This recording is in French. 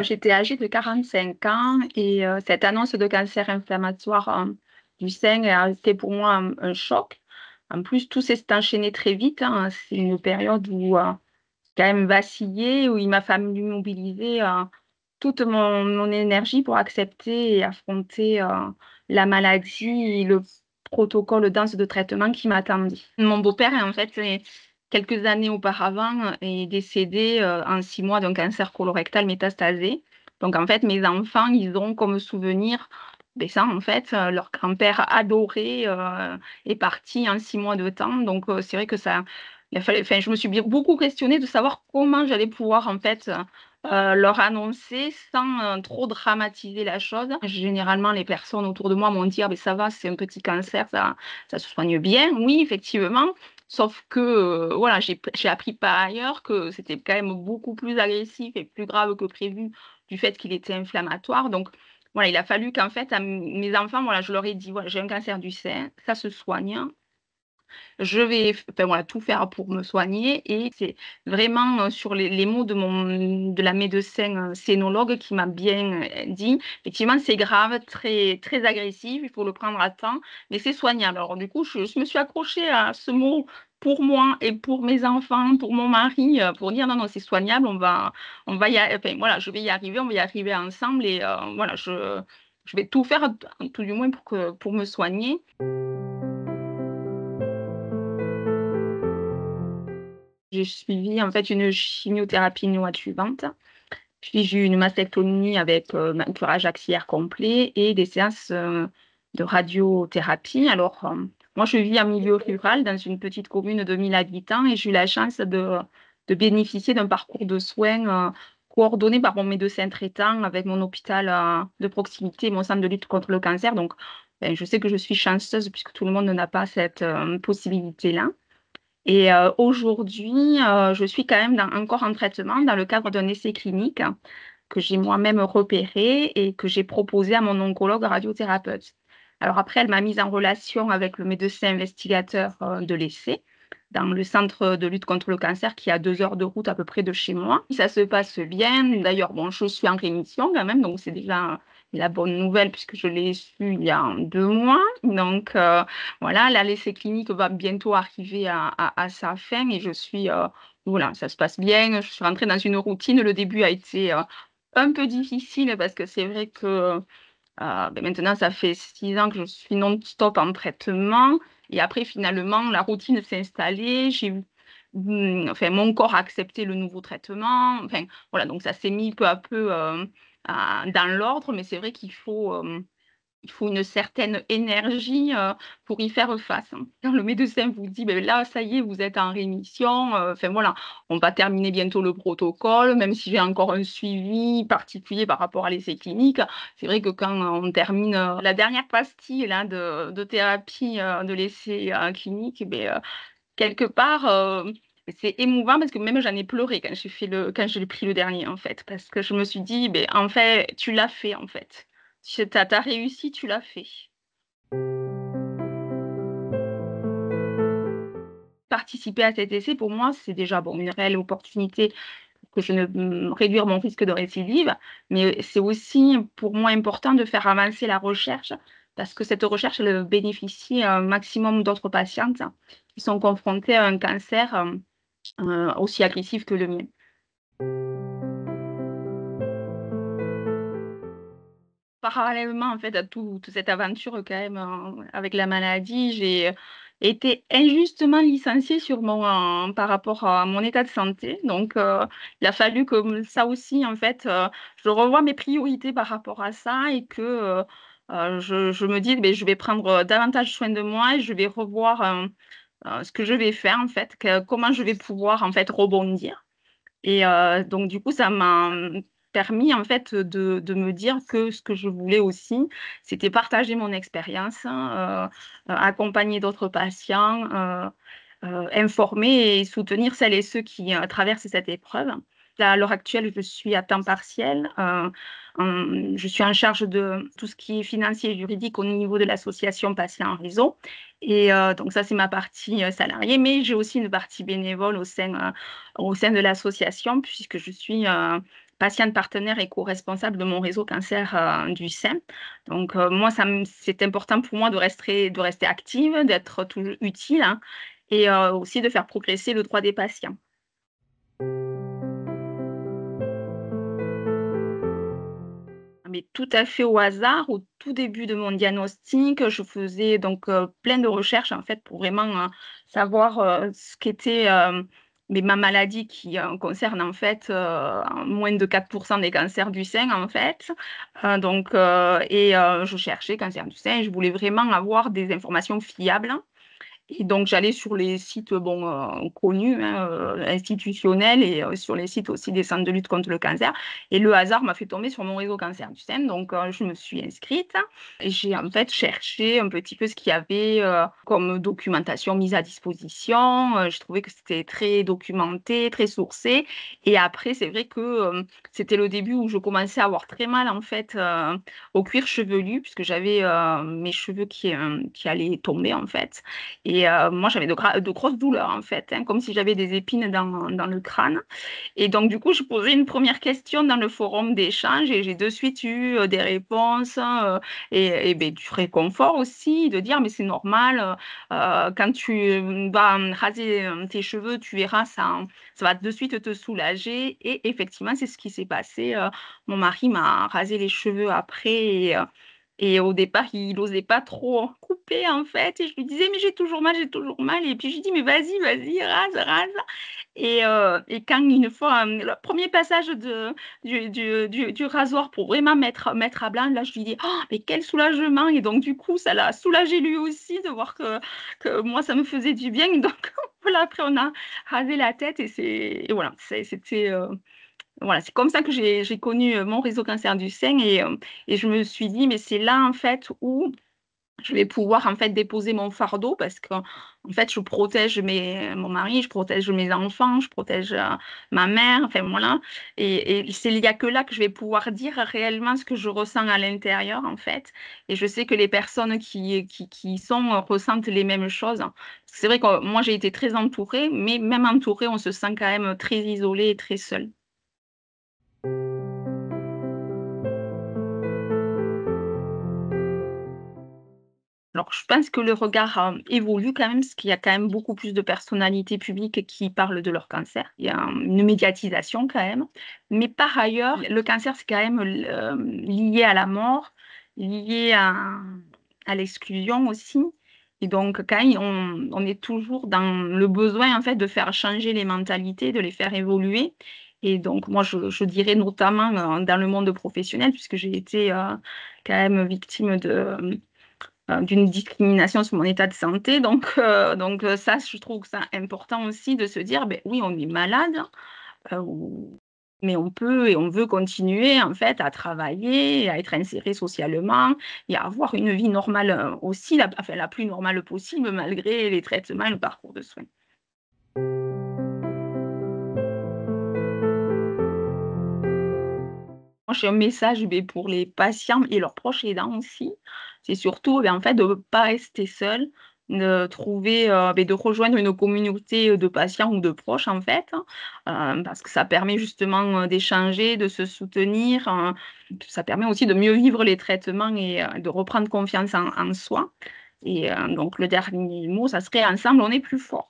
J'étais âgée de 45 ans et cette annonce de cancer inflammatoire, du sein a été pour moi un choc. En plus, tout s'est enchaîné très vite, hein. C'est une période où, j'ai quand même vacillé, où il m'a fallu mobiliser, toute mon énergie pour accepter et affronter, la maladie et le protocole dense de traitement qui m'attendait. Mon beau-père, en fait, quelques années auparavant, est décédé, en 6 mois d'un cancer colorectal métastasé. Donc en fait, mes enfants, ils ont comme souvenir, beh, ça, en fait, leur grand-père adoré, est parti en 6 mois de temps. Donc c'est vrai que ça il a fallu enfin, je me suis beaucoup questionnée de savoir comment j'allais pouvoir, en fait, leur annoncer sans, trop dramatiser la chose. Généralement, les personnes autour de moi m'ont dit: «Ah beh, ça va, c'est un petit cancer, ça se soigne bien». Oui, effectivement, sauf que, voilà, j'ai appris par ailleurs que c'était quand même beaucoup plus agressif et plus grave que prévu du fait qu'il était inflammatoire. Donc voilà, il a fallu qu'en fait, à mes enfants, voilà, je leur ai dit: «Voilà, j'ai un cancer du sein, ça se soigne. Je vais enfin voilà, tout faire pour me soigner» et c'est vraiment, sur les mots de la médecin, sénologue qui m'a bien, dit: «Effectivement, c'est grave, très très agressif, il faut le prendre à temps, mais c'est soignable». Alors du coup, je me suis accrochée à ce mot pour moi et pour mes enfants, pour mon mari, pour dire: «Non, non, c'est soignable, on va y a» enfin voilà, je vais y arriver, on va y arriver ensemble et voilà, je vais tout faire, tout du moins pour me soigner. J'ai suivi en fait une chimiothérapie néoadjuvante, puis j'ai eu une mastectomie avec, curage axillaire complet et des séances, de radiothérapie. Alors, moi je vis en milieu rural dans une petite commune de 1 000 habitants et j'ai eu la chance de bénéficier d'un parcours de soins, coordonné par mon médecin traitant avec mon hôpital, de proximité et mon centre de lutte contre le cancer. Donc, je sais que je suis chanceuse puisque tout le monde n'a pas cette, possibilité-là. Et aujourd'hui, je suis quand même encore en traitement dans le cadre d'un essai clinique que j'ai moi-même repéré et que j'ai proposé à mon oncologue radiothérapeute. Alors après, elle m'a mise en relation avec le médecin investigateur, de l'essai, dans le centre de lutte contre le cancer qui est à 2 heures de route à peu près de chez moi. Ça se passe bien. D'ailleurs, bon, je suis en rémission quand même, donc c'est déjà la bonne nouvelle puisque je l'ai su il y a 2 mois. Donc voilà, là, l'essai clinique va bientôt arriver à sa fin et je suis, voilà, ça se passe bien. Je suis rentrée dans une routine. Le début a été, un peu difficile parce que c'est vrai que, maintenant ça fait 6 ans que je suis non-stop en traitement et après finalement la routine s'est installée. Enfin mon corps a accepté le nouveau traitement. Enfin voilà, donc ça s'est mis peu à peu, dans l'ordre, mais c'est vrai il faut une certaine énergie, pour y faire face, hein. Quand le médecin vous dit: «Beh, là, ça y est, vous êtes en rémission», enfin voilà, on va terminer bientôt le protocole, même si j'ai encore un suivi particulier par rapport à l'essai clinique. C'est vrai que quand on termine, la dernière pastille là de thérapie, de l'essai, clinique, beh, quelque part, c'est émouvant parce que même j'en ai pleuré quand j'ai pris le dernier, en fait. Parce que je me suis dit: «Beh, en fait, tu l'as fait, en fait. Tu as réussi, tu l'as fait». Participer à cet essai, pour moi, c'est déjà, bon, une réelle opportunité que je ne réduire mon risque de récidive, mais c'est aussi pour moi important de faire avancer la recherche parce que cette recherche, elle bénéficie à un maximum d'autres patientes qui sont confrontées à un cancer, aussi agressif que le mien. Parallèlement, en fait, à toute cette aventure quand même, avec la maladie, j'ai été injustement licenciée par rapport à mon état de santé. Donc, il a fallu que ça aussi, en fait, je revoie mes priorités par rapport à ça et que, je me dise: «Beh, je vais prendre, davantage soin de moi et je vais revoir, ce que je vais faire, en fait, comment je vais pouvoir, en fait, rebondir». Et donc du coup, ça m'a, permis en fait, de me dire que ce que je voulais aussi, c'était partager mon expérience, hein, accompagner d'autres patients, informer et soutenir celles et ceux qui, traversent cette épreuve. Là, à l'heure actuelle, je suis à temps partiel, je suis en charge de tout ce qui est financier et juridique au niveau de l'association Patients en réseau et donc ça, c'est ma partie, salariée, mais j'ai aussi une partie bénévole au sein de l'association puisque je suis, patiente partenaire éco-responsable de mon réseau cancer du sein. Donc, moi, c'est important pour moi de rester active, d'être toujours utile, hein, et aussi de faire progresser le droit des patients. Mais tout à fait au hasard, au tout début de mon diagnostic, je faisais donc plein de recherches en fait pour vraiment savoir ce qu'était mais ma maladie qui concerne en fait moins de 4% des cancers du sein en fait. Je cherchais cancer du sein, je voulais vraiment avoir des informations fiables. Et donc, j'allais sur les sites bon, connus, hein, institutionnels et sur les sites aussi des centres de lutte contre le cancer. Et le hasard m'a fait tomber sur mon réseau cancer du sein. Donc, je me suis inscrite et j'ai en fait cherché un petit peu ce qu'il y avait comme documentation mise à disposition. Je trouvais que c'était très documenté, très sourcé. Et après, c'est vrai que c'était le début où je commençais à avoir très mal en fait au cuir chevelu, puisque j'avais mes cheveux qui allaient tomber en fait. Et moi, j'avais de grosses douleurs, en fait, hein, comme si j'avais des épines dans le crâne. Et donc, du coup, je posais une première question dans le forum d'échange et j'ai de suite eu des réponses et ben, du réconfort aussi, de dire, mais c'est normal, quand tu vas raser tes cheveux, tu verras, ça va de suite te soulager. Et effectivement, c'est ce qui s'est passé. Mon mari m'a rasé les cheveux après et au départ, il n'osait pas trop en couper, en fait. Et je lui disais, mais j'ai toujours mal, j'ai toujours mal. Et puis je lui dis, mais vas-y, vas-y, rase, rase. Et quand une fois, le premier passage du rasoir pour vraiment mettre à blanc, là, je lui dis, oh, mais quel soulagement. Et donc, du coup, ça l'a soulagé lui aussi de voir que moi, ça me faisait du bien. Donc, voilà, après, on a rasé la tête et voilà, c'était. Voilà, c'est comme ça que j'ai connu mon réseau cancer du sein et je me suis dit, mais c'est là en fait où je vais pouvoir en fait déposer mon fardeau parce que en fait je protège mon mari, je protège mes enfants, je protège ma mère, enfin voilà. Et c'est il y a que là que je vais pouvoir dire réellement ce que je ressens à l'intérieur en fait. Et je sais que les personnes qui y sont ressentent les mêmes choses. C'est vrai que moi j'ai été très entourée, mais même entourée, on se sent quand même très isolé et très seul. Alors, je pense que le regard, évolue quand même, parce qu'il y a quand même beaucoup plus de personnalités publiques qui parlent de leur cancer. Il y a une médiatisation quand même. Mais par ailleurs, le cancer, c'est quand même lié à la mort, lié à l'exclusion aussi. Et donc, quand même, on est toujours dans le besoin, en fait, de faire changer les mentalités, de les faire évoluer. Et donc, moi, je dirais notamment dans le monde professionnel, puisque j'ai été quand même victime d'une discrimination sur mon état de santé. Donc ça, je trouve que c'est important aussi de se dire, ben oui, on est malade, mais on peut et on veut continuer en fait à travailler, à être inséré socialement et à avoir une vie normale aussi, enfin, la plus normale possible malgré les traitements et le parcours de soins. Moi, j'ai un message ben, pour les patients et leurs proches aidants aussi. C'est surtout ben, en fait, de ne pas rester seul, de trouver, ben, de rejoindre une communauté de patients ou de proches en fait, hein, parce que ça permet justement d'échanger, de se soutenir. Ça permet aussi de mieux vivre les traitements et de reprendre confiance en soi. Et donc, le dernier mot, ça serait ensemble, on est plus fort.